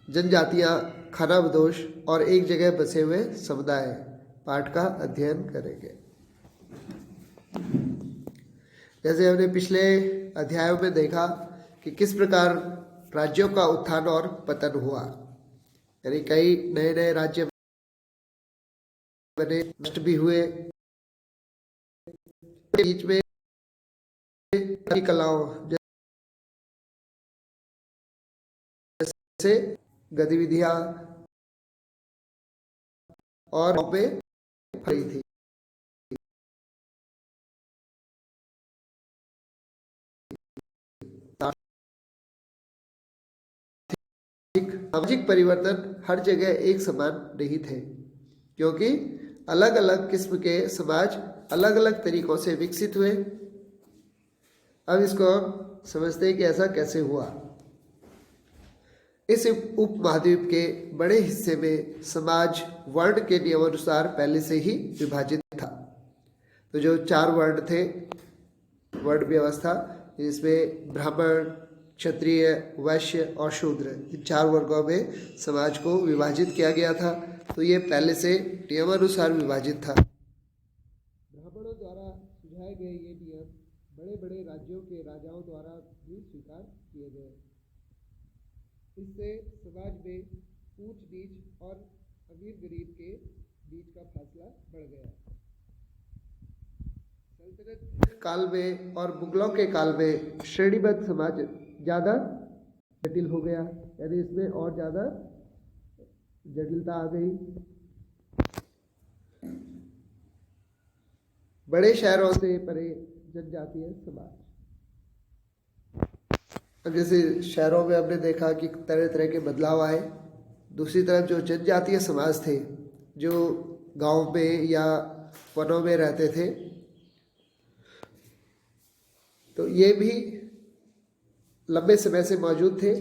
जनजातियां, खानाबदोश और एक जगह बसे हुए समुदाय पाठ का अध्ययन करेंगे। जैसे हमने पिछले अध्यायों में देखा कि किस प्रकार राज्यों का उत्थान और पतन हुआ, यानी कई नए नए राज्य बने, नष्ट भी हुए। बीच में कलाओं जैसे गतिविधियां और पे फरी थी। सामाजिक परिवर्तन हर जगह एक समान नहीं थे, क्योंकि अलग अलग किस्म के समाज अलग अलग तरीकों से विकसित हुए। अब इसको हम समझते हैं कि ऐसा कैसे हुआ। इस उपमहाद्वीप के बड़े हिस्से में समाज वर्ण के नियमानुसार पहले से ही विभाजित था। तो जो 4 वर्ण थे, वर्ण व्यवस्था, जिसमें ब्राह्मण, क्षत्रिय, वैश्य और शूद्र, इन 4 वर्गों में समाज को विभाजित किया गया था। तो ये पहले से नियमानुसार विभाजित था। ब्राह्मणों द्वारा सुझाए गए ये नियम बड़े बड़े राज्यों के राजाओं द्वारा भी स्वीकार किए गए। इससे समाज में ऊंच नीच और अमीर गरीब के बीच का फासला बढ़ गया। सल्तनत काल में और मुगलों के काल में श्रेणीबद्ध समाज ज़्यादा जटिल हो गया, यानी इसमें और ज़्यादा जटिलता आ गई। बड़े शहरों से परे जनजातीय समाज, अब जैसे शहरों में हमने देखा कि तरह तरह के बदलाव आए, दूसरी तरफ जो जनजातीय समाज थे, जो गांव में या वनों में रहते थे, तो ये भी लंबे समय से मौजूद थे।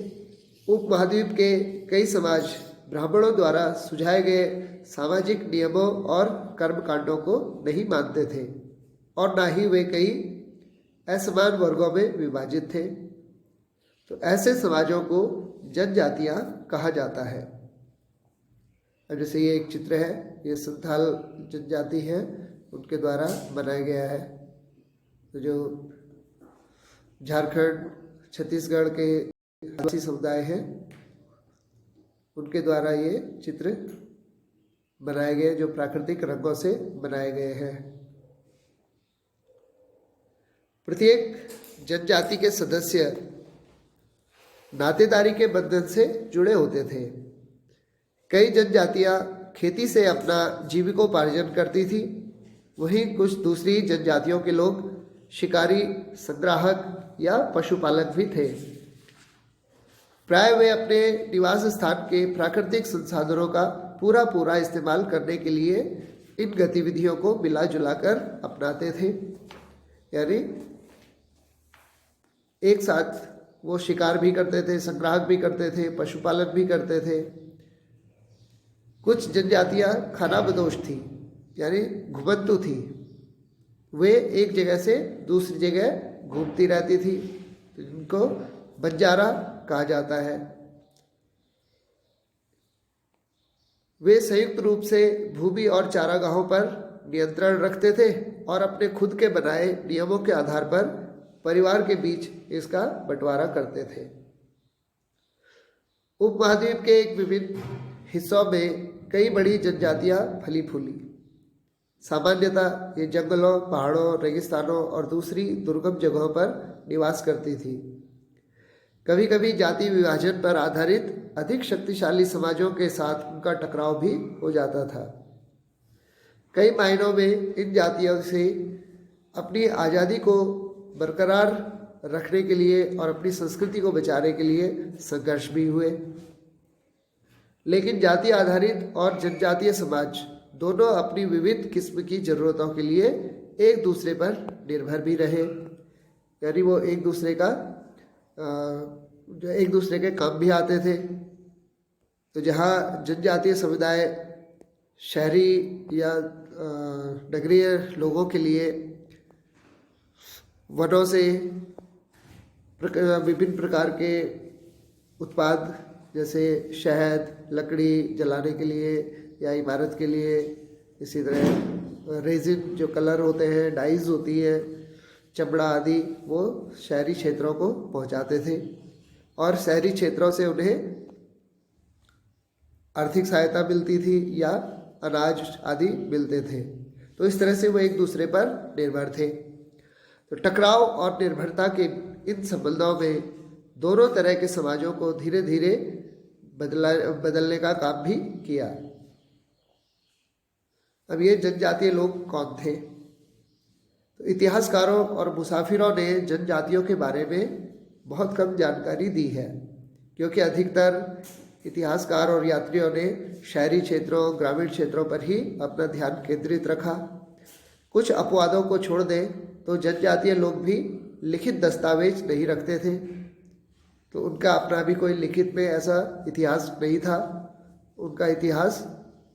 उपमहाद्वीप के कई समाज ब्राह्मणों द्वारा सुझाए गए सामाजिक नियमों और कर्मकांडों को नहीं मानते थे, और ना ही वे कई असमान वर्गों में विभाजित थे। तो ऐसे समाजों को जनजातियां कहा जाता है। अब जैसे ये एक चित्र है, ये संथाल जनजाति है, उनके द्वारा बनाया गया है। तो जो झारखंड, छत्तीसगढ़ के आदिवासी समुदाय हैं, उनके द्वारा ये चित्र बनाए गए, जो प्राकृतिक रंगों से बनाए गए हैं। प्रत्येक जनजाति के सदस्य नातेदारी के बंधन से जुड़े होते थे। कई जनजातियां खेती से अपना जीविकोपार्जन करती थी, वहीं कुछ दूसरी जनजातियों के लोग शिकारी, संग्राहक या पशुपालक भी थे। प्राय वे अपने निवास स्थान के प्राकृतिक संसाधनों का पूरा इस्तेमाल करने के लिए इन गतिविधियों को मिला जुला कर अपनाते थे, यानी एक साथ वो शिकार भी करते थे, संग्राहक भी करते थे, पशुपालन भी करते थे। कुछ जनजातियां खानाबदोश थी, यानी घुमंतु थी। वे एक जगह से दूसरी जगह घूमती रहती थी, जिनको बंजारा कहा जाता है। वे संयुक्त रूप से भूमि और चारागाहों पर नियंत्रण रखते थे और अपने खुद के बनाए नियमों के आधार पर परिवार के बीच इसका बंटवारा करते थे। उपमहाद्वीप के एक विभिन्न हिस्सों में कई बड़ी जनजातियां फली फूली। सामान्यतः ये जंगलों, पहाड़ों, रेगिस्तानों और दूसरी दुर्गम जगहों पर निवास करती थी। कभी कभी जाति विभाजन पर आधारित अधिक शक्तिशाली समाजों के साथ उनका टकराव भी हो जाता था। कई मायनों में इन जातियों से अपनी आज़ादी को बरकरार रखने के लिए और अपनी संस्कृति को बचाने के लिए संघर्ष भी हुए। लेकिन जाति आधारित और जनजातीय समाज दोनों अपनी विविध किस्म की जरूरतों के लिए एक दूसरे पर निर्भर भी रहे, यानी वो एक दूसरे के काम भी आते थे। तो जहाँ जनजातीय समुदाय शहरी या नगरीय लोगों के लिए वनों से विभिन्न प्रकार के उत्पाद जैसे शहद, लकड़ी जलाने के लिए या इमारत के लिए, इसी तरह रेजिन जो कलर होते हैं, डाइज होती है, चमड़ा आदि, वो शहरी क्षेत्रों को पहुंचाते थे और शहरी क्षेत्रों से उन्हें आर्थिक सहायता मिलती थी या अनाज आदि मिलते थे। तो इस तरह से वो एक दूसरे पर निर्भर थे। तो टकराव और निर्भरता के इन संबंधों में दोनों तरह के समाजों को धीरे धीरे बदलने का काम भी किया। अब ये जनजातीय लोग कौन थे? तो इतिहासकारों और मुसाफिरों ने जनजातियों के बारे में बहुत कम जानकारी दी है, क्योंकि अधिकतर इतिहासकार और यात्रियों ने शहरी क्षेत्रों, ग्रामीण क्षेत्रों पर ही अपना ध्यान केंद्रित रखा। कुछ अपवादों को छोड़ दें तो जनजातीय लोग भी लिखित दस्तावेज नहीं रखते थे, तो उनका अपना भी कोई लिखित में ऐसा इतिहास नहीं था। उनका इतिहास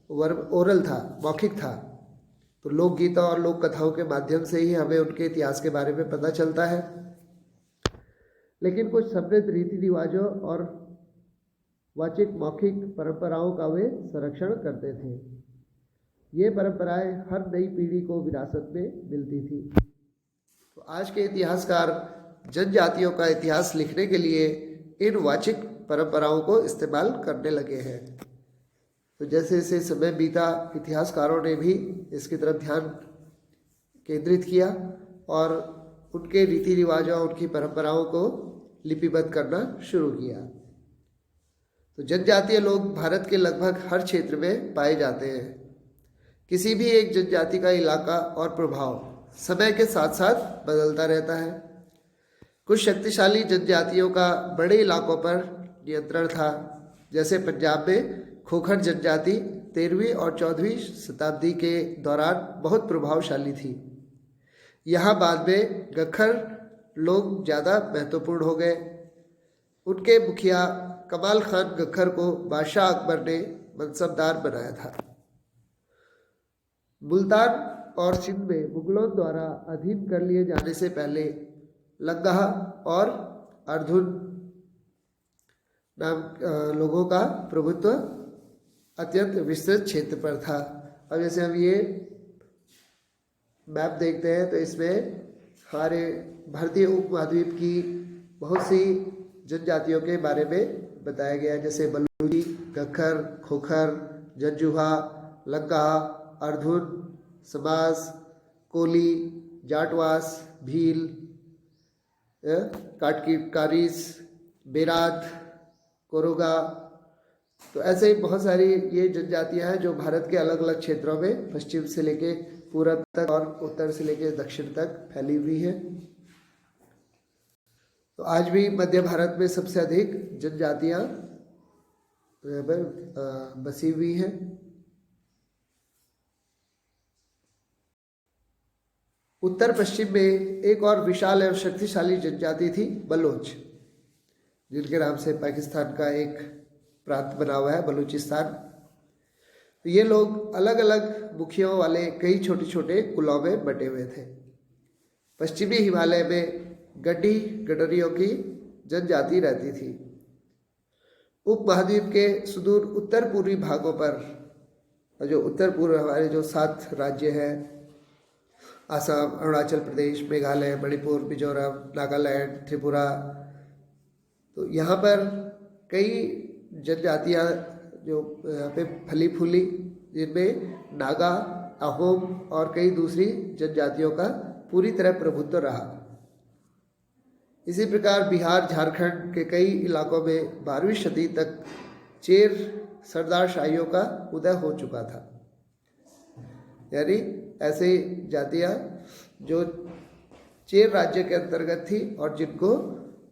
ओरल था, मौखिक था। तो लोकगीतों और लोक कथाओं के माध्यम से ही हमें उनके इतिहास के बारे में पता चलता है। लेकिन कुछ समृद्ध रीति रिवाजों और वाचिक मौखिक परंपराओं का वे संरक्षण करते थे। ये परंपराएं हर नई पीढ़ी को विरासत में मिलती थी। तो आज के इतिहासकार जनजातियों का इतिहास लिखने के लिए इन वाचिक परंपराओं को इस्तेमाल करने लगे हैं। तो जैसे जैसे समय बीता, इतिहासकारों ने भी इसकी तरफ ध्यान केंद्रित किया और उनके रीति रिवाजों, उनकी परंपराओं को लिपिबद्ध करना शुरू किया। तो जनजातीय लोग भारत के लगभग हर क्षेत्र में पाए जाते हैं। किसी भी एक जनजाति का इलाका और प्रभाव समय के साथ साथ बदलता रहता है। कुछ शक्तिशाली जनजातियों का बड़े इलाकों पर नियंत्रण था। जैसे पंजाब में खोखर जनजाति 13वीं और 14वीं शताब्दी के दौरान बहुत प्रभावशाली थी। यहाँ बाद में गखर लोग ज़्यादा महत्वपूर्ण हो गए। उनके मुखिया कमाल खान गखर को बादशाह अकबर ने मनसबदार बनाया था। मुल्तान और सिंध में मुगलों द्वारा अधीन कर लिए जाने से पहले लंगाह और अर्धुन नाम लोगों का प्रभुत्व अत्यंत विस्तृत क्षेत्र पर था। अब जैसे हम ये मैप देखते हैं तो इसमें हमारे भारतीय उपमहाद्वीप की बहुत सी जनजातियों के बारे में बताया गया है, जैसे बलूची, गखर, खोखर, जंजुहा, लंगाह, अर्धुन, समाज, कोली, जाटवास, भील, काटकीकारीस, बेरात, कोरोगा। तो ऐसे ही बहुत सारी ये जनजातियां हैं जो भारत के अलग अलग क्षेत्रों में पश्चिम से लेके पूरब तक और उत्तर से लेके दक्षिण तक फैली हुई है। तो आज भी मध्य भारत में सबसे अधिक जनजातियां बसी हुई हैं। उत्तर पश्चिम में एक और विशाल एवं शक्तिशाली जनजाति थी बलोच, जिनके नाम से पाकिस्तान का एक प्रांत बना हुआ है, बलूचिस्तान। तो ये लोग अलग अलग मुखियों वाले कई छोटे छोटे कुलों में बटे हुए थे। पश्चिमी हिमालय में गड्डी गडरियों की जनजाति रहती थी। उपमहाद्वीप के सुदूर उत्तर पूर्वी भागों पर, जो उत्तर पूर्व हमारे जो 7 राज्य हैं, असम, अरुणाचल प्रदेश, मेघालय, मणिपुर, मिजोरम, नागालैंड, त्रिपुरा, तो यहाँ पर कई जनजातियाँ जो यहाँ पे फली फूली, जिनमें नागा, अहोम और कई दूसरी जनजातियों का पूरी तरह प्रभुत्व रहा। इसी प्रकार बिहार, झारखंड के कई इलाकों में 12वीं सदी तक चेर सरदारशाहियों का उदय हो चुका था। यानी ऐसे जातियाँ जो चेर राज्य के अंतर्गत थी और जिनको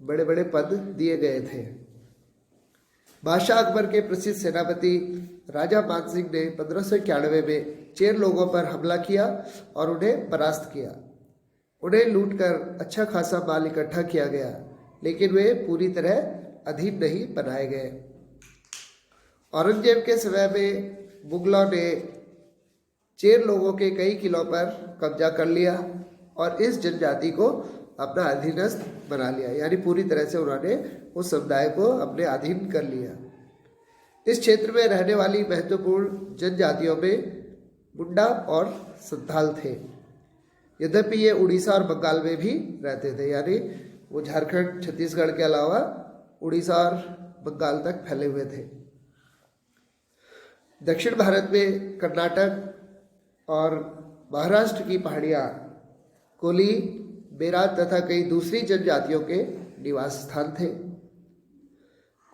बड़े बड़े पद दिए गए थे। बादशाह अकबर के प्रसिद्ध सेनापति राजा मानसिंह ने 1591 में चेर लोगों पर हमला किया और उन्हें परास्त किया। उन्हें लूटकर अच्छा खासा माल इकट्ठा किया गया, लेकिन वे पूरी तरह अधीन नहीं बनाए गए। औरंगजेब के समय में मुगलों ने चेर लोगों के कई किलों पर कब्जा कर लिया और इस जनजाति को अपना अधीनस्थ बना लिया, यानी पूरी तरह से उन्होंने उस समुदाय को अपने अधीन कर लिया। इस क्षेत्र में रहने वाली महत्वपूर्ण जनजातियों में मुंडा और संथाल थे। यद्यपि ये उड़ीसा और बंगाल में भी रहते थे, यानी वो झारखंड छत्तीसगढ़ के अलावा उड़ीसा और बंगाल तक फैले हुए थे। दक्षिण भारत में कर्नाटक और महाराष्ट्र की पहाड़ियाँ कोली, बेरात तथा कई दूसरी जनजातियों के निवास स्थान थे।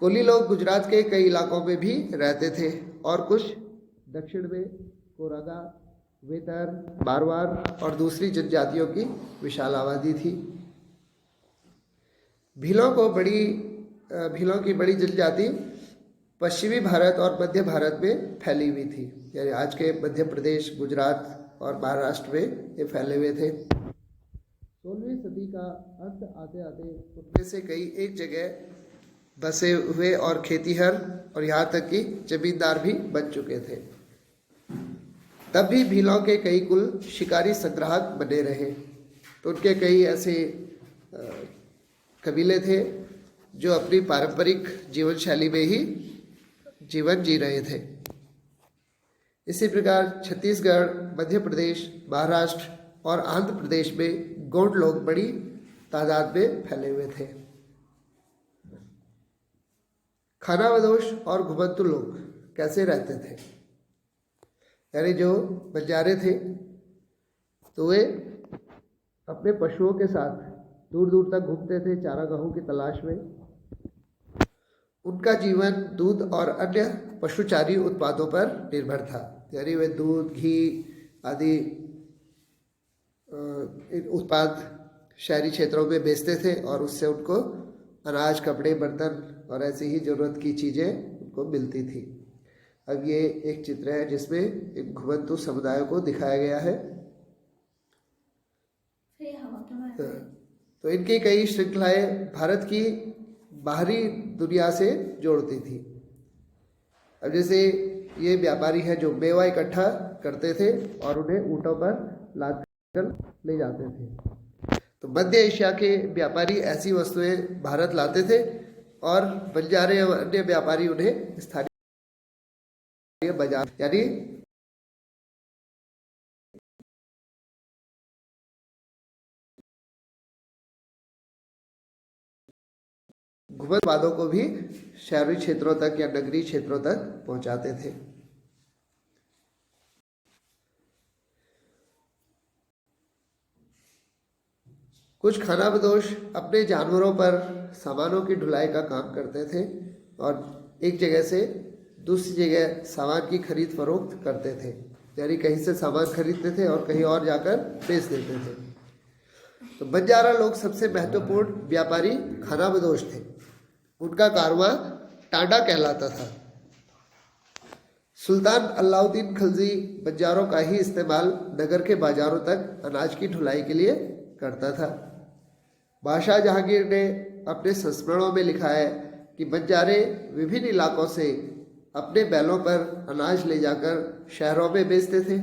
कोली लोग गुजरात के कई इलाकों में भी रहते थे और कुछ दक्षिण में कोरागा, वेतर, मारवाड़ और दूसरी जनजातियों की विशाल आबादी थी। भीलों की बड़ी जनजाति पश्चिमी भारत और मध्य भारत में फैली हुई थी, यानी आज के मध्य प्रदेश, गुजरात और महाराष्ट्र में ये फैले हुए थे। 16वीं सदी का अंत आते आते उनमें से कई एक जगह बसे हुए और खेतीहर और यहाँ तक कि जमींदार भी बन चुके थे। तब भी भीलों के कई कुल शिकारी संग्राहक बने रहे, तो उनके कई ऐसे कबीले थे जो अपनी पारंपरिक जीवन शैली में ही जीवन जी रहे थे। इसी प्रकार छत्तीसगढ़, मध्य प्रदेश, महाराष्ट्र और आंध्र प्रदेश में गौड़ लोग बड़ी तादाद में फैले हुए थे। खानाबदोश और घुमंतु लोग कैसे रहते थे, यानी जो बंजारे थे तो वे अपने पशुओं के साथ दूर दूर तक घूमते थे चारागाहों की तलाश में। उनका जीवन दूध और अन्य पशुचारी उत्पादों पर निर्भर था, यानी वे दूध, घी आदि उत्पाद शहरी क्षेत्रों में बेचते थे और उससे उनको अनाज, कपड़े, बर्तन और ऐसी ही ज़रूरत की चीज़ें उनको मिलती थी। अब ये एक चित्र है जिसमें एक घुमंतु समुदाय को दिखाया गया है। तो इनकी कई श्रृंखलाएं भारत की बाहरी दुनिया से जोड़ती थी। अब जैसे ये व्यापारी है जो मेवा इकट्ठा करते थे और उन्हें ऊँटों पर लाद कर ले जाते थे। तो मध्य एशिया के व्यापारी ऐसी वस्तुएं भारत लाते थे और बंजारे और अन्य व्यापारी उन्हें स्थानीय बाजार यानी घुमंतु उत्पादों को भी शहरी क्षेत्रों तक या नगरीय क्षेत्रों तक पहुंचाते थे। कुछ खानाबदोश अपने जानवरों पर सामानों की ढुलाई का काम करते थे और एक जगह से दूसरी जगह सामान की खरीद फरोख्त करते थे, यानी कहीं से सामान खरीदते थे और कहीं और जाकर बेच देते थे। तो बंजारा लोग सबसे महत्वपूर्ण व्यापारी खानाबदोश थे। उनका कारवां टांडा कहलाता था। सुल्तान अलाउद्दीन खिलजी बंजारों का ही इस्तेमाल नगर के बाजारों तक अनाज की ढुलाई के लिए करता था। बादशाह जहांगीर ने अपने संस्मरणों में लिखा है कि बंजारे विभिन्न इलाकों से अपने बैलों पर अनाज ले जाकर शहरों में बेचते थे।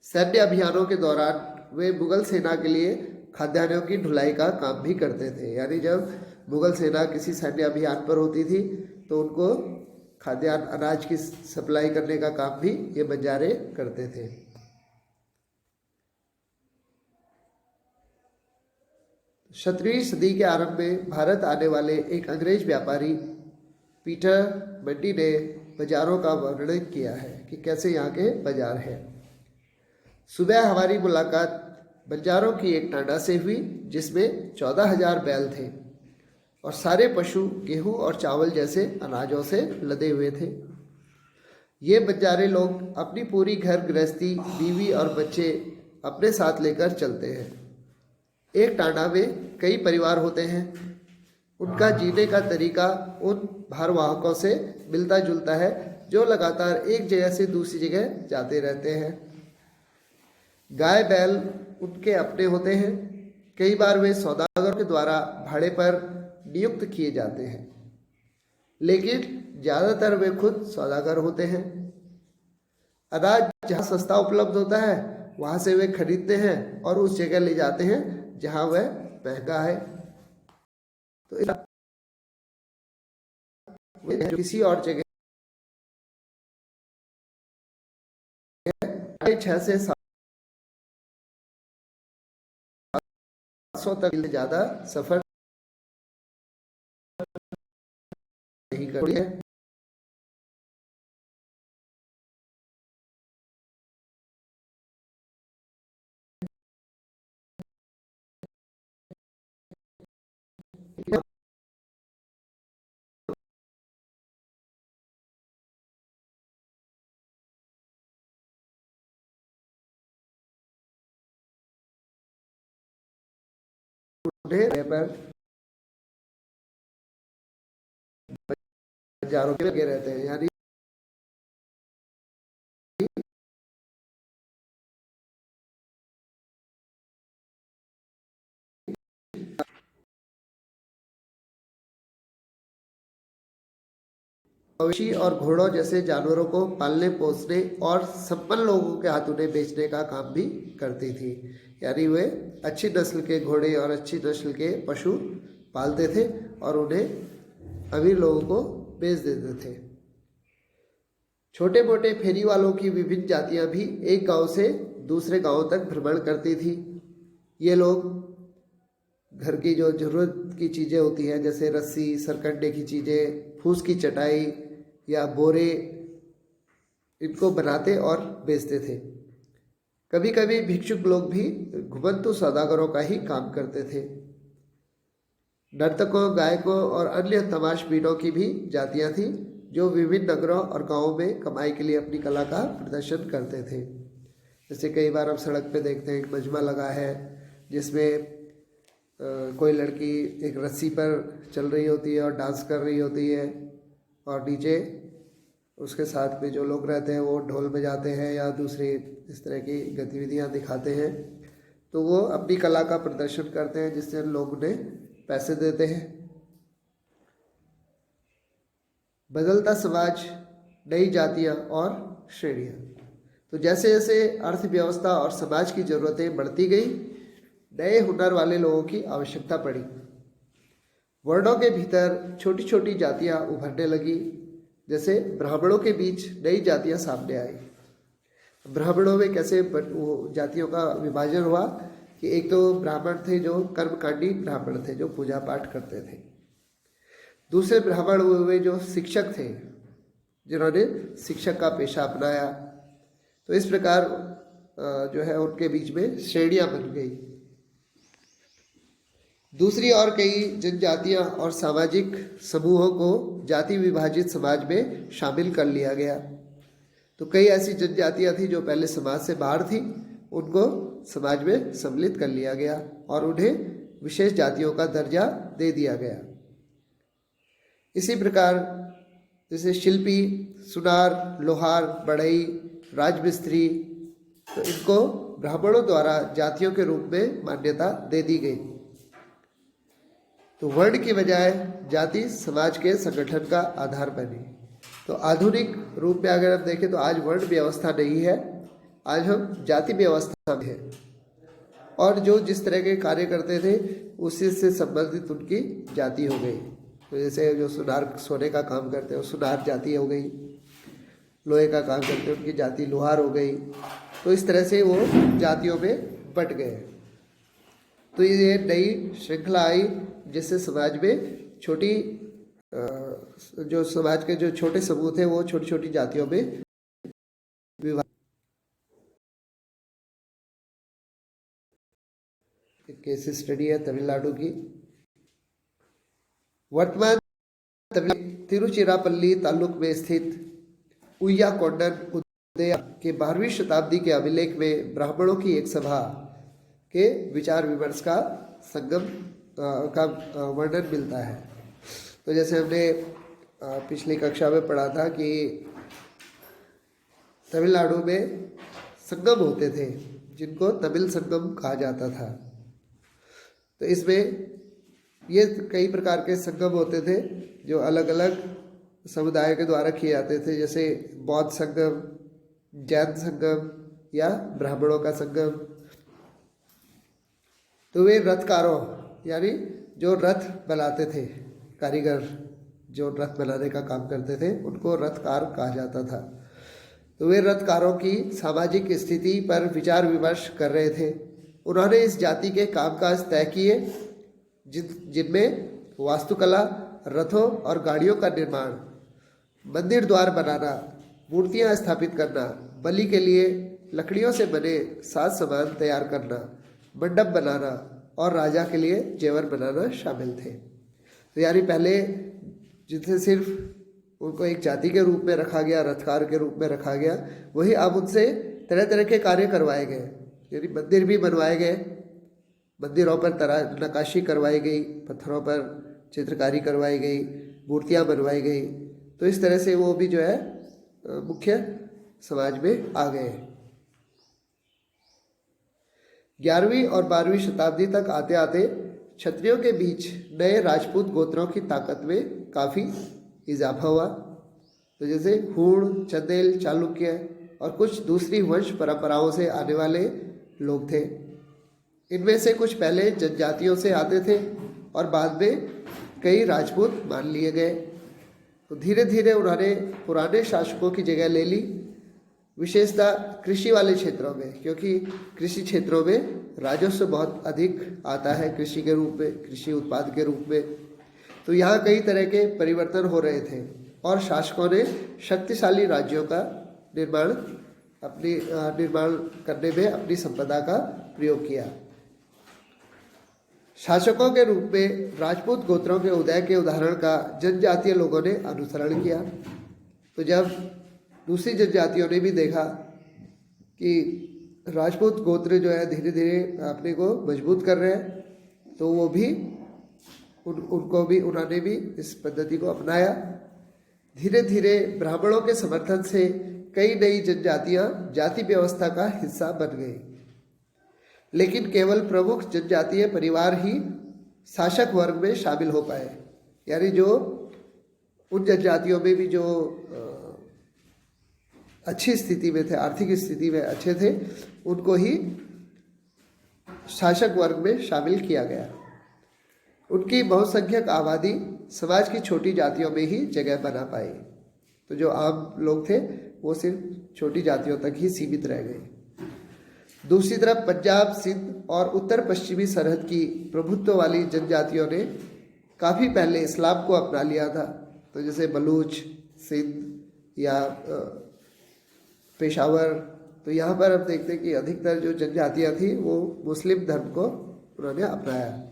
सैन्य अभियानों के दौरान वे मुगल सेना के लिए खाद्यान्नों की ढुलाई का काम भी करते थे, यानी जब मुगल सेना किसी सैन्य अभियान पर होती थी तो उनको खाद्यान्न अनाज की सप्लाई करने का काम भी ये बंजारे करते थे। सत्रहवीं सदी के आरंभ में भारत आने वाले एक अंग्रेज व्यापारी पीटर मंडी ने बाजारों का वर्णन किया है कि कैसे यहाँ के बाजार हैं। सुबह हमारी मुलाकात बंजारों की एक टांडा से हुई जिसमें 14,000 बैल थे और सारे पशु गेहूं और चावल जैसे अनाजों से लदे हुए थे। ये बंजारे लोग अपनी पूरी घर गृहस्थी, बीवी और बच्चे अपने साथ लेकर चलते हैं। एक टांडा में कई परिवार होते हैं। उनका जीने का तरीका उन भारवाहकों से मिलता जुलता है जो लगातार एक जगह से दूसरी जगह जाते रहते हैं। गाय बैल उनके अपने होते हैं। कई बार वे सौदागर के द्वारा भाड़े पर नियुक्त किए जाते हैं, लेकिन ज़्यादातर वे खुद सौदागर होते हैं। अनाज जहाँ सस्ता उपलब्ध होता है वहाँ से वे खरीदते हैं और उस जगह ले जाते हैं जहाँ वह महंगा है। तो किसी और जगह 6 से 700 तक ज्यादा सफर नहीं करती है। पर हजारों के लगे रहते हैं, यानी मवेशी और घोड़ों जैसे जानवरों को पालने पोसने और संपन्न लोगों के हाथ उन्हें बेचने का काम भी करती थी। यानी वे अच्छी नस्ल के घोड़े और अच्छी नस्ल के पशु पालते थे और उन्हें अमीर लोगों को बेच देते थे। छोटे मोटे फेरी वालों की विभिन्न जातियां भी एक गांव से दूसरे गांव तक भ्रमण करती थी। ये लोग घर की जो जरूरत की चीज़ें होती हैं, जैसे रस्सी, सरकंडे की चीज़ें, फूस की चटाई या बोरे, इनको बनाते और बेचते थे। कभी कभी भिक्षुक लोग भी घुमंतु सौदागरों का ही काम करते थे। नर्तकों, गायकों और अन्य तमाशबीनों की भी जातियां थीं जो विभिन्न नगरों और गांवों में कमाई के लिए अपनी कला का प्रदर्शन करते थे। जैसे कई बार हम सड़क पे देखते हैं एक मजमा लगा है जिसमें कोई लड़की एक रस्सी पर चल रही होती है और डांस कर रही होती है, और नीचे उसके साथ में जो लोग रहते हैं वो ढोल बजाते हैं या दूसरी इस तरह की गतिविधियां दिखाते हैं। तो वो अपनी कला का प्रदर्शन करते हैं जिससे लोग उन्हें पैसे देते हैं। बदलता समाज, नई जातियां और श्रेणियां। तो जैसे जैसे अर्थव्यवस्था और समाज की जरूरतें बढ़ती गई, नए हुनर वाले लोगों की आवश्यकता पड़ी। वर्णों के भीतर छोटी छोटी जातियां उभरने लगी। जैसे ब्राह्मणों के बीच नई जातियां सामने आई। ब्राह्मणों में कैसे वो जातियों का विभाजन हुआ कि एक तो ब्राह्मण थे जो कर्मकांडी ब्राह्मण थे जो पूजा पाठ करते थे। दूसरे ब्राह्मण हुए जो शिक्षक थे जिन्होंने शिक्षक का पेशा अपनाया। तो इस प्रकार जो है उनके बीच में श्रेणियां बन गई। दूसरी और कई जनजातियां और सामाजिक समूहों को जाति विभाजित समाज में शामिल कर लिया गया। तो कई ऐसी जनजातियां थी जो पहले समाज से बाहर थी, उनको समाज में सम्मिलित कर लिया गया और उन्हें विशेष जातियों का दर्जा दे दिया गया। इसी प्रकार जैसे शिल्पी, सुनार, लोहार, बढ़ई, राजमिस्त्री, तो इनको ब्राह्मणों द्वारा जातियों के रूप में मान्यता दे दी गई। तो वर्ण की बजाय जाति समाज के संगठन का आधार बनी। तो आधुनिक रूप में अगर हम देखें तो आज वर्ण व्यवस्था नहीं है, आज हम जाति व्यवस्था में है। और जो जिस तरह के कार्य करते थे उसी से संबंधित उनकी जाति हो गई। तो जैसे जो सुनार सोने का काम करते हैं वो सुनार जाति हो गई, लोहे का काम करते हैं उनकी जाति लोहार हो गई। तो इस तरह से वो जातियों में बट गए। तो ये नई श्रृंखला आई जिससे समाज में छोटी जो समाज के जो छोटे समूह थे वो छोटी छोटी जातियों में विभाजित। केस स्टडी है तमिलनाडु की। वर्तमान तिरुचिरापल्ली तालुक में स्थित उय्याकोंडन उदय के 12वीं शताब्दी के अभिलेख में ब्राह्मणों की एक सभा के विचार विमर्श का संगम का वर्णन मिलता है। तो जैसे हमने पिछली कक्षा में पढ़ा था कि तमिलनाडु में संगम होते थे जिनको तमिल संगम कहा जाता था। तो इसमें ये कई प्रकार के संगम होते थे जो अलग अलग समुदाय के द्वारा किए जाते थे, जैसे बौद्ध संगम, जैन संगम या ब्राह्मणों का संगम। तो वे रथकारों यानी जो रथ बनाते थे, कारीगर जो रथ बनाने का काम करते थे, उनको रथकार कहा जाता था। तो वे रथकारों की सामाजिक स्थिति पर विचार विमर्श कर रहे थे। उन्होंने इस जाति के कामकाज तय किए जिनमें वास्तुकला, रथों और गाड़ियों का निर्माण, मंदिर द्वार बनाना, मूर्तियां स्थापित करना, बलि के लिए लकड़ियों से बने साज सामान तैयार करना, मंडप बनाना और राजा के लिए जेवर बनाना शामिल थे। तो यानी पहले जिनसे सिर्फ उनको एक जाति के रूप में रखा गया, रथकार के रूप में रखा गया, वही अब उनसे तरह तरह के कार्य करवाए गए। यानी मंदिर भी बनवाए गए, मंदिरों पर तरह नक्काशी करवाई गई, पत्थरों पर चित्रकारी करवाई गई, मूर्तियाँ बनवाई गई। तो इस तरह से वो भी जो है मुख्य समाज में आ गए। 11वीं और 12वीं शताब्दी तक आते आते क्षत्रियों के बीच नए राजपूत गोत्रों की ताकत में काफ़ी इजाफा हुआ। तो जैसे हूण, चंदेल, चालुक्य और कुछ दूसरी वंश परंपराओं से आने वाले लोग थे। इनमें से कुछ पहले जनजातियों से आते थे और बाद में कई राजपूत मान लिए गए। तो धीरे धीरे उन्होंने पुराने शासकों की जगह ले ली, विशेषतः कृषि वाले क्षेत्रों में, क्योंकि कृषि क्षेत्रों में राजस्व बहुत अधिक आता है कृषि के रूप में, कृषि उत्पाद के रूप में। तो यहाँ कई तरह के परिवर्तन हो रहे थे और शासकों ने शक्तिशाली राज्यों का निर्माण करने में अपनी संपदा का प्रयोग किया। शासकों के रूप में राजपूत गोत्रों के उदय के उदाहरण का जनजातीय लोगों ने अनुसरण किया। तो जब दूसरी जनजातियों ने भी देखा कि राजपूत गोत्र जो है धीरे धीरे अपने को मजबूत कर रहे हैं, तो वो भी उन्होंने भी इस पद्धति को अपनाया। धीरे धीरे ब्राह्मणों के समर्थन से कई नई जनजातियां जाति व्यवस्था का हिस्सा बन गई, लेकिन केवल प्रमुख जनजातीय परिवार ही शासक वर्ग में शामिल हो पाए। यानी जो उन जनजातियों में भी जो अच्छी स्थिति में थे, आर्थिक स्थिति में अच्छे थे, उनको ही शासक वर्ग में शामिल किया गया। उनकी बहुसंख्यक आबादी समाज की छोटी जातियों में ही जगह बना पाई। तो जो आम लोग थे वो सिर्फ छोटी जातियों तक ही सीमित रह गए। दूसरी तरफ पंजाब, सिंध और उत्तर पश्चिमी सरहद की प्रभुत्व वाली जनजातियों ने काफ़ी पहले इस्लाम को अपना लिया था। तो जैसे बलूच, सिंध या पेशावर, तो यहाँ पर हम देखते हैं कि अधिकतर जो जनजातियाँ थी वो मुस्लिम धर्म को उन्होंने अपनाया।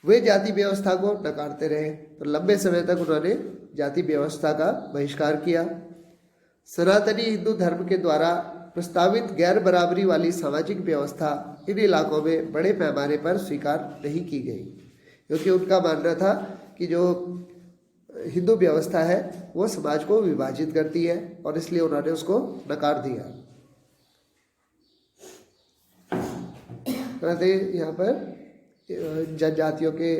वे जाति व्यवस्था को नकारते रहे, तो लंबे समय तक उन्होंने जाति व्यवस्था का बहिष्कार किया। सनातनी हिंदू धर्म के द्वारा प्रस्तावित गैर बराबरी वाली सामाजिक व्यवस्था इन इलाकों में बड़े पैमाने पर स्वीकार नहीं की गई, क्योंकि उनका मानना था कि जो हिंदू व्यवस्था है वो समाज को विभाजित करती है और इसलिए उन्होंने उसको नकार दिया। यहाँ पर जनजातियों के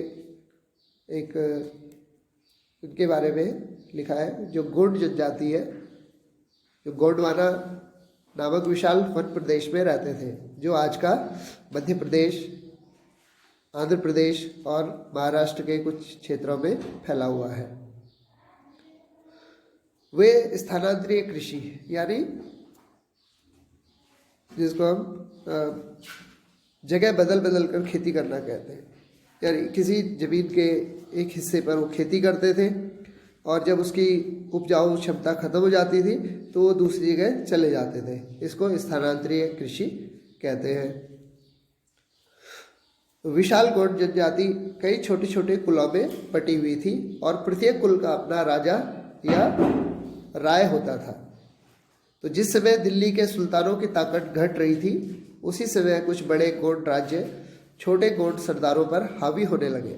एक उनके बारे में लिखा है। जो गोंड जनजाति है, जो गोंडवाना नामक विशाल वन प्रदेश में रहते थे, जो आज का मध्य प्रदेश, आंध्र प्रदेश और महाराष्ट्र के कुछ क्षेत्रों में फैला हुआ है। वे स्थानांतरीय कृषि यानी जिसको हम जगह बदल बदल कर खेती करना कहते हैं, यानी किसी जमीन के एक हिस्से पर वो खेती करते थे और जब उसकी उपजाऊ क्षमता खत्म हो जाती थी तो वो दूसरी जगह चले जाते थे। इसको स्थानांतरीय कृषि कहते हैं। विशाल गोंड जनजाति कई छोटे छोटे कुलों में बटी हुई थी और प्रत्येक कुल का अपना राजा या राय होता था। तो जिस समय दिल्ली के सुल्तानों की ताकत घट रही थी, उसी समय कुछ बड़े गोंड राज्य छोटे गोंड सरदारों पर हावी होने लगे।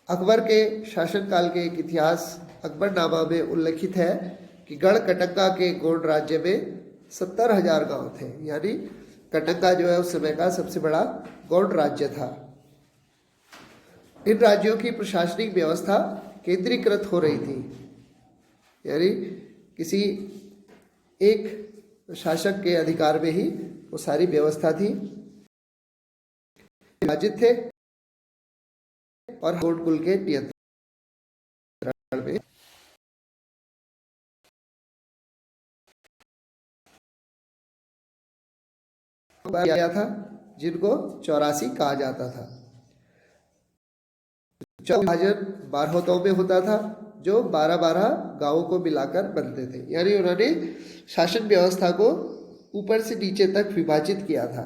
अकबर के शासनकाल के एक इतिहास अकबरनामा में उल्लिखित है कि गढ़ कटक्का के गोंड राज्य में 70,000 गांव थे। यानी कटक्का जो है उस समय का सबसे बड़ा गोंड राज्य था। इन राज्यों की प्रशासनिक व्यवस्था केंद्रीकृत हो रही थी, यानी किसी एक शासक के अधिकार में ही वो सारी व्यवस्था थी। विभाजित थे और गौड़ कुल के नियंत्रण में गया था, जिनको 84 कहा जाता था। विभाजन 12 में होता था, जो 12-12 गांवों को मिलाकर बनते थे। यानी उन्होंने शासन व्यवस्था को ऊपर से नीचे तक विभाजित किया था।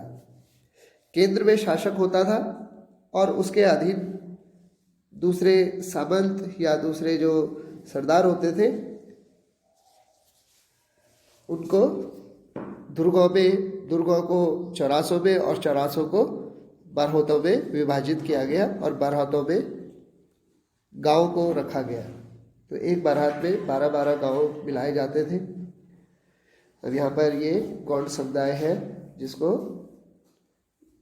केंद्र में शासक होता था और उसके अधीन दूसरे सामंत या दूसरे जो सरदार होते थे, उनको दुर्गों को 84 में और 84 को बारहोतों में विभाजित किया गया और बारहोतों में गांव को रखा गया। तो एक बारात में 12-12 गांव मिलाए जाते थे। अब यहाँ पर ये गौड़ समुदाय है, जिसको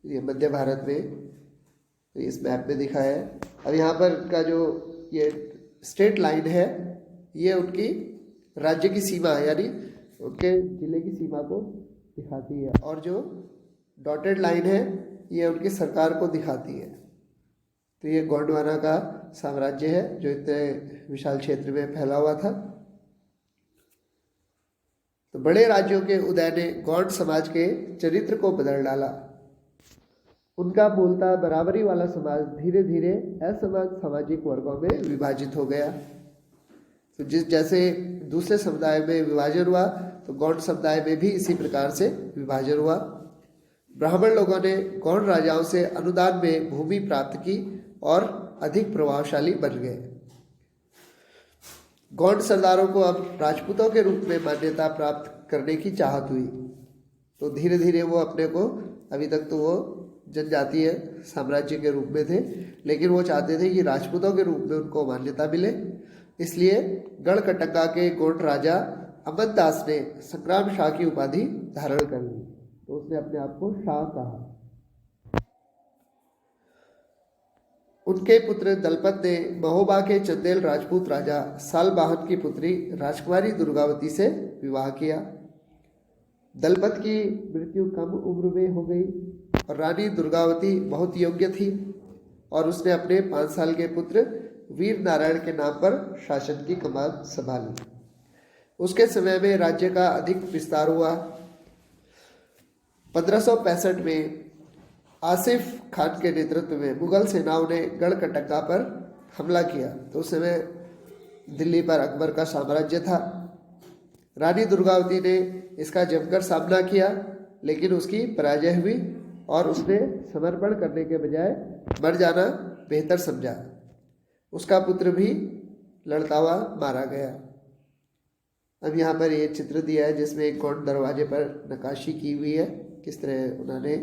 ये मध्य भारत में इस मैप में दिखा है। अब यहाँ पर का जो ये स्टेट लाइन है, ये उनकी राज्य की सीमा यानी उनके जिले की सीमा को दिखाती है, और जो डॉटेड लाइन है ये उनकी सरकार को दिखाती है। तो ये गोंडवाना का साम्राज्य है, जो इतने विशाल क्षेत्र में फैला हुआ था। तो बड़े राज्यों के उदय ने गौड़ समाज के चरित्र को बदल डाला। उनका मूलतः बराबरी वाला समाज धीरे धीरे असमान सामाजिक वर्गों में विभाजित हो गया। तो जैसे दूसरे समुदाय में विभाजन हुआ, तो गौड़ समुदाय में भी इसी प्रकार से विभाजन हुआ। ब्राह्मण लोगों ने गौड़ राजाओं से अनुदान में भूमि प्राप्त की और अधिक प्रभावशाली बन गए। गौड़ सरदारों को अब राजपूतों के रूप में मान्यता प्राप्त करने की चाहत हुई। तो धीरे धीरे वो अपने को, अभी तक तो वो जनजातीय साम्राज्य के रूप में थे, लेकिन वो चाहते थे कि राजपूतों के रूप में उनको मान्यता मिले। इसलिए गढ़कटंगा के गौड़ राजा अमन दास ने संग्राम शाह की उपाधि धारण कर ली। तो उसने अपने आप को शाह कहा। उनके पुत्र दलपत ने महोबा के चंदेल राजपूत राजा सालबाहन की पुत्री राजकुमारी दुर्गावती से विवाह किया। दलपत की मृत्यु कम उम्र में हो गई और रानी दुर्गावती बहुत योग्य थी, और उसने अपने 5 साल के पुत्र वीर नारायण के नाम पर शासन की कमान संभाली। उसके समय में राज्य का अधिक विस्तार हुआ। 1565 में आसिफ खान के नेतृत्व में मुगल सेनाओं ने गढ़कटंगा पर हमला किया। तो उस समय दिल्ली पर अकबर का साम्राज्य था। रानी दुर्गावती ने इसका जमकर सामना किया, लेकिन उसकी पराजय हुई और उसने समर्पण करने के बजाय मर जाना बेहतर समझा। उसका पुत्र भी लड़ता हुआ मारा गया। अब यहाँ पर ये चित्र दिया है, जिसमें एक गौड़ दरवाजे पर नक्काशी की हुई है, किस तरह उन्होंने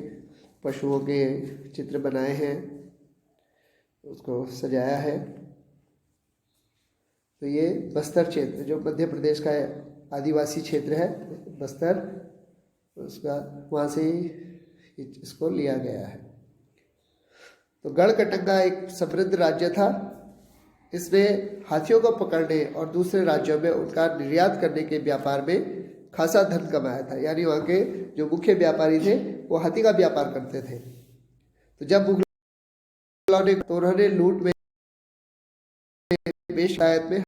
पशुओं के चित्र बनाए हैं, उसको सजाया है। तो ये बस्तर क्षेत्र, जो मध्य प्रदेश का आदिवासी क्षेत्र है, बस्तर, उसका वहाँ से इसको लिया गया है। तो गढ़कटंगा एक समृद्ध राज्य था। इसने हाथियों को पकड़ने और दूसरे राज्यों में उनका निर्यात करने के व्यापार में खासा धन कमाया था। यानी वहाँ के जो मुख्य व्यापारी थे वो हाथी का व्यापार करते थे। तो जब मुगलों ने, तो उन्होंने लूट में बेशायत में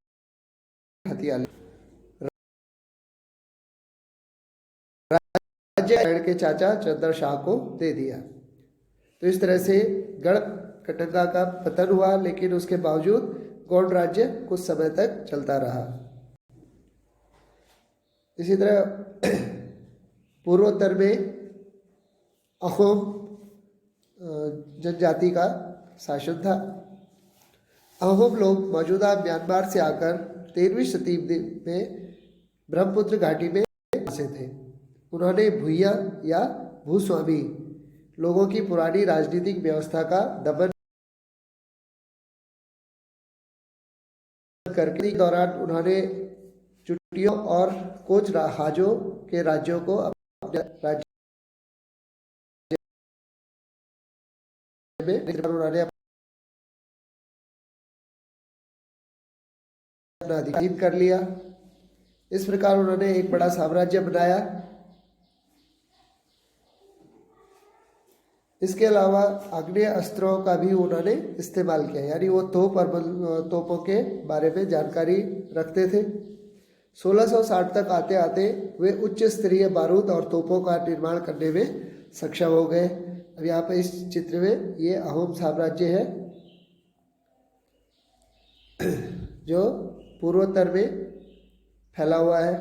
हथियार राज्य के चाचा चंद्र शाह को दे दिया। तो इस तरह से गढ़कटंगा का पतन हुआ, लेकिन उसके बावजूद गौड़ राज्य कुछ समय तक चलता रहा। इसी तरह पूर्वोत्तर में अहोम जनजाति का शासन था। अहोम लोग मौजूदा म्यांमार से आकर 13वीं शताब्दी में ब्रह्मपुत्र घाटी में बसे थे। उन्होंने भूया या भूस्वामी लोगों की पुरानी राजनीतिक व्यवस्था का दमन करके दौरान उन्होंने चुटियों और कोच हाजों के राज्यों को अपने राज्य में उन्होंने अपना अधिकार कर लिया। इस प्रकार उन्होंने एक बड़ा साम्राज्य बनाया। इसके अलावा आग्नेय अस्त्रों का भी उन्होंने इस्तेमाल किया, यानी वो तोप और तोपों के बारे में जानकारी रखते थे। 1660 तक आते आते वे उच्च स्तरीय बारूद और तोपों का निर्माण करने में सक्षम हो गए। अब यहाँ पर इस चित्र में ये अहोम साम्राज्य है जो पूर्वोत्तर में फैला हुआ है।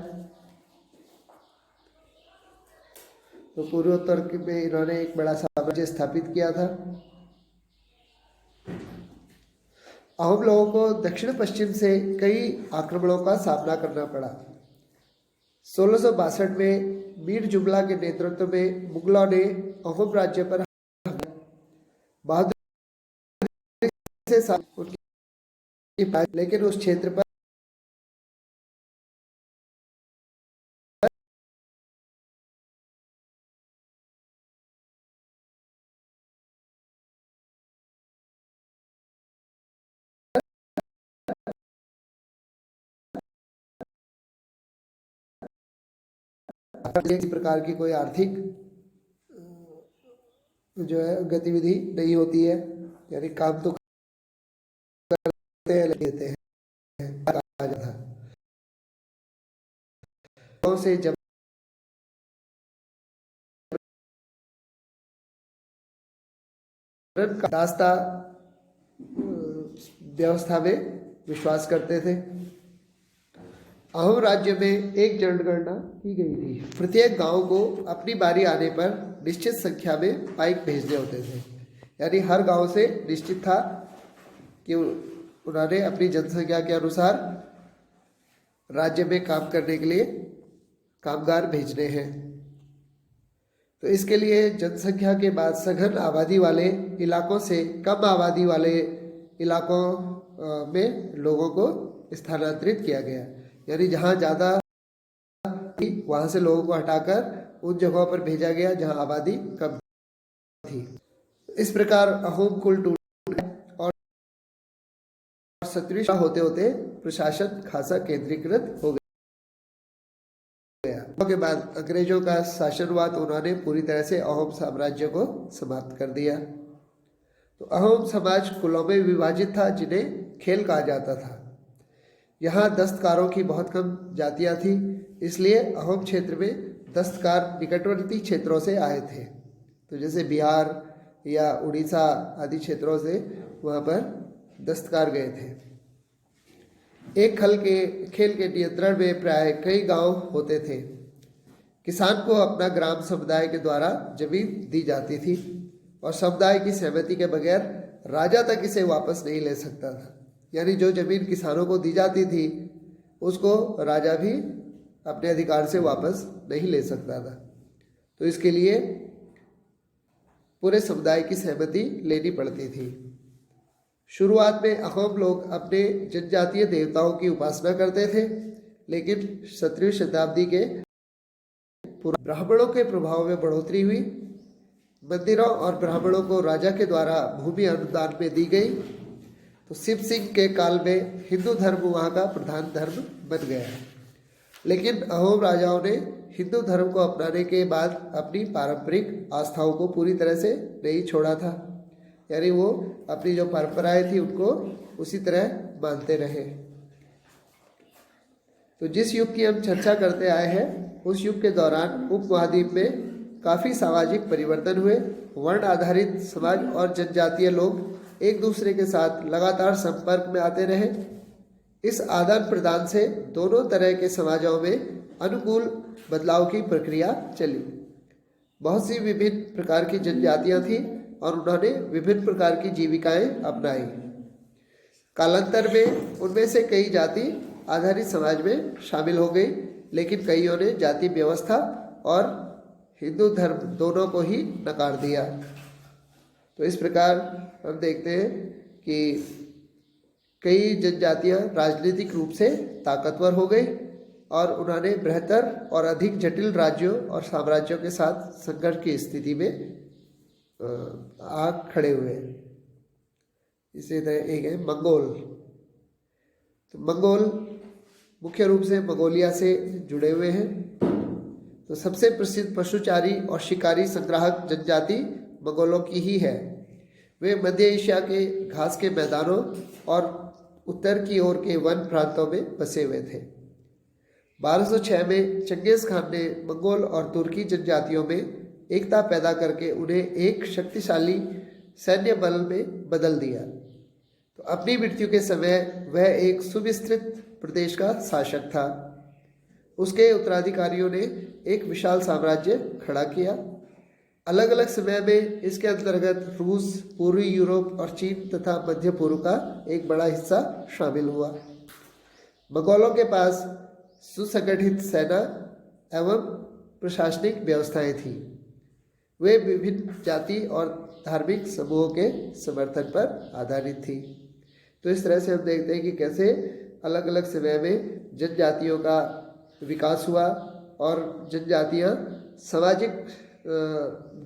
तो पूर्वोत्तर में इन्होंने एक बड़ा साम्राज्य स्थापित किया था। अहोम लोगों को दक्षिण पश्चिम से कई आक्रमणों का सामना करना पड़ा। 1662 में मीर जुमला के नेतृत्व में मुगलों ने अहोम राज्य पर बहादुरी से उनकी, लेकिन उस क्षेत्र पर किसी प्रकार की कोई आर्थिक जो है गतिविधि नहीं होती है, यानी काम तो करते हैं लेते हैं। से जब रास्ता व्यवस्था में विश्वास करते थे। अहोम राज्य में एक जनगणना की गई थी। प्रत्येक गांव को अपनी बारी आने पर निश्चित संख्या में पाइक भेजने होते थे, यानी हर गांव से निश्चित था कि उन्होंने अपनी जनसंख्या के अनुसार राज्य में काम करने के लिए कामगार भेजने हैं। तो इसके लिए जनसंख्या के बाद सघन आबादी वाले इलाकों से कम आबादी वाले इलाकों में लोगों को स्थानांतरित किया गया, यानी जहाँ ज़्यादा वहाँ से लोगों को हटाकर उन जगहों पर भेजा गया जहाँ आबादी कम थी। इस प्रकार अहोम कुल टूट और क्षत्रिय होते होते प्रशासन खासा केंद्रीकृत हो गया। के बाद अंग्रेजों का शासनवाद उन्होंने पूरी तरह से अहोम साम्राज्य को समाप्त कर दिया। तो अहोम समाज कुलों में विभाजित था, जिन्हें खेल कहा जाता था। यहाँ दस्तकारों की बहुत कम जातियाँ थी, इसलिए अहोम क्षेत्र में दस्तकार निकटवर्ती क्षेत्रों से आए थे। तो जैसे बिहार या उड़ीसा आदि क्षेत्रों से वहाँ पर दस्तकार गए थे। एक खेल के नियंत्रण में प्राय कई गांव होते थे। किसान को अपना ग्राम समुदाय के द्वारा जमीन दी जाती थी और समुदाय की सहमति के बगैर राजा तक इसे वापस नहीं ले सकता था, यानी जो जमीन किसानों को दी जाती थी उसको राजा भी अपने अधिकार से वापस नहीं ले सकता था। तो इसके लिए पूरे समुदाय की सहमति लेनी पड़ती थी। शुरुआत में अहोम लोग अपने जनजातीय देवताओं की उपासना करते थे, लेकिन 17वीं शताब्दी के ब्राह्मणों के प्रभाव में बढ़ोतरी हुई। मंदिरों और ब्राह्मणों को राजा के द्वारा भूमि अनुदान में दी गई। तो शिव सिंह के काल में हिंदू धर्म वहाँ का प्रधान धर्म बन गया। लेकिन अहोम राजाओं ने हिंदू धर्म को अपनाने के बाद अपनी पारंपरिक आस्थाओं को पूरी तरह से नहीं छोड़ा था, यानी वो अपनी जो परंपराएं थी उनको उसी तरह मानते रहे। तो जिस युग की हम चर्चा करते आए हैं, उस युग के दौरान उपमहाद्वीप में काफ़ी सामाजिक परिवर्तन हुए। वर्ण आधारित समाज और जनजातीय लोग एक दूसरे के साथ लगातार संपर्क में आते रहे। इस आदान प्रदान से दोनों तरह के समाजों में अनुकूल बदलाव की प्रक्रिया चली। बहुत सी विभिन्न प्रकार की जनजातियां थीं और उन्होंने विभिन्न प्रकार की जीविकाएं अपनाई। कालांतर में उनमें से कई जाति आधारित समाज में शामिल हो गई, लेकिन कईयों ने जाति व्यवस्था और हिंदू धर्म दोनों को ही नकार दिया। तो इस प्रकार हम देखते हैं कि कई जनजातियां राजनीतिक रूप से ताकतवर हो गई और उन्होंने बेहतर और अधिक जटिल राज्यों और साम्राज्यों के साथ संघर्ष की स्थिति में आ खड़े हुए। इसी तरह एक है मंगोल। तो मंगोल मुख्य रूप से मंगोलिया से जुड़े हुए हैं। तो सबसे प्रसिद्ध पशुचारी और शिकारी संग्राहक जनजाति मंगोलों की ही है। वे मध्य एशिया के घास के मैदानों और उत्तर की ओर के वन प्रांतों में बसे हुए थे। 1206 में चंगेज खान ने मंगोल और तुर्की जनजातियों में एकता पैदा करके उन्हें एक शक्तिशाली सैन्य बल में बदल दिया। तो अपनी मृत्यु के समय वह एक सुविस्तृत प्रदेश का शासक था। उसके उत्तराधिकारियों ने एक विशाल साम्राज्य खड़ा किया। अलग अलग समय में इसके अंतर्गत रूस, पूर्वी यूरोप और चीन तथा मध्य पूर्व का एक बड़ा हिस्सा शामिल हुआ। मंगोलों के पास सुसंगठित सेना एवं प्रशासनिक व्यवस्थाएं थीं। वे विभिन्न जाति और धार्मिक समूहों के समर्थन पर आधारित थी। तो इस तरह से हम देखते हैं कि कैसे अलग अलग समय में जनजातियों का विकास हुआ और जनजातियाँ सामाजिक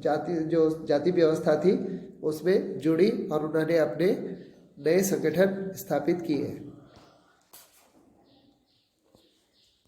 जाति व्यवस्था थी उसमें जुड़ी और उन्होंने अपने नए संगठन स्थापित किए।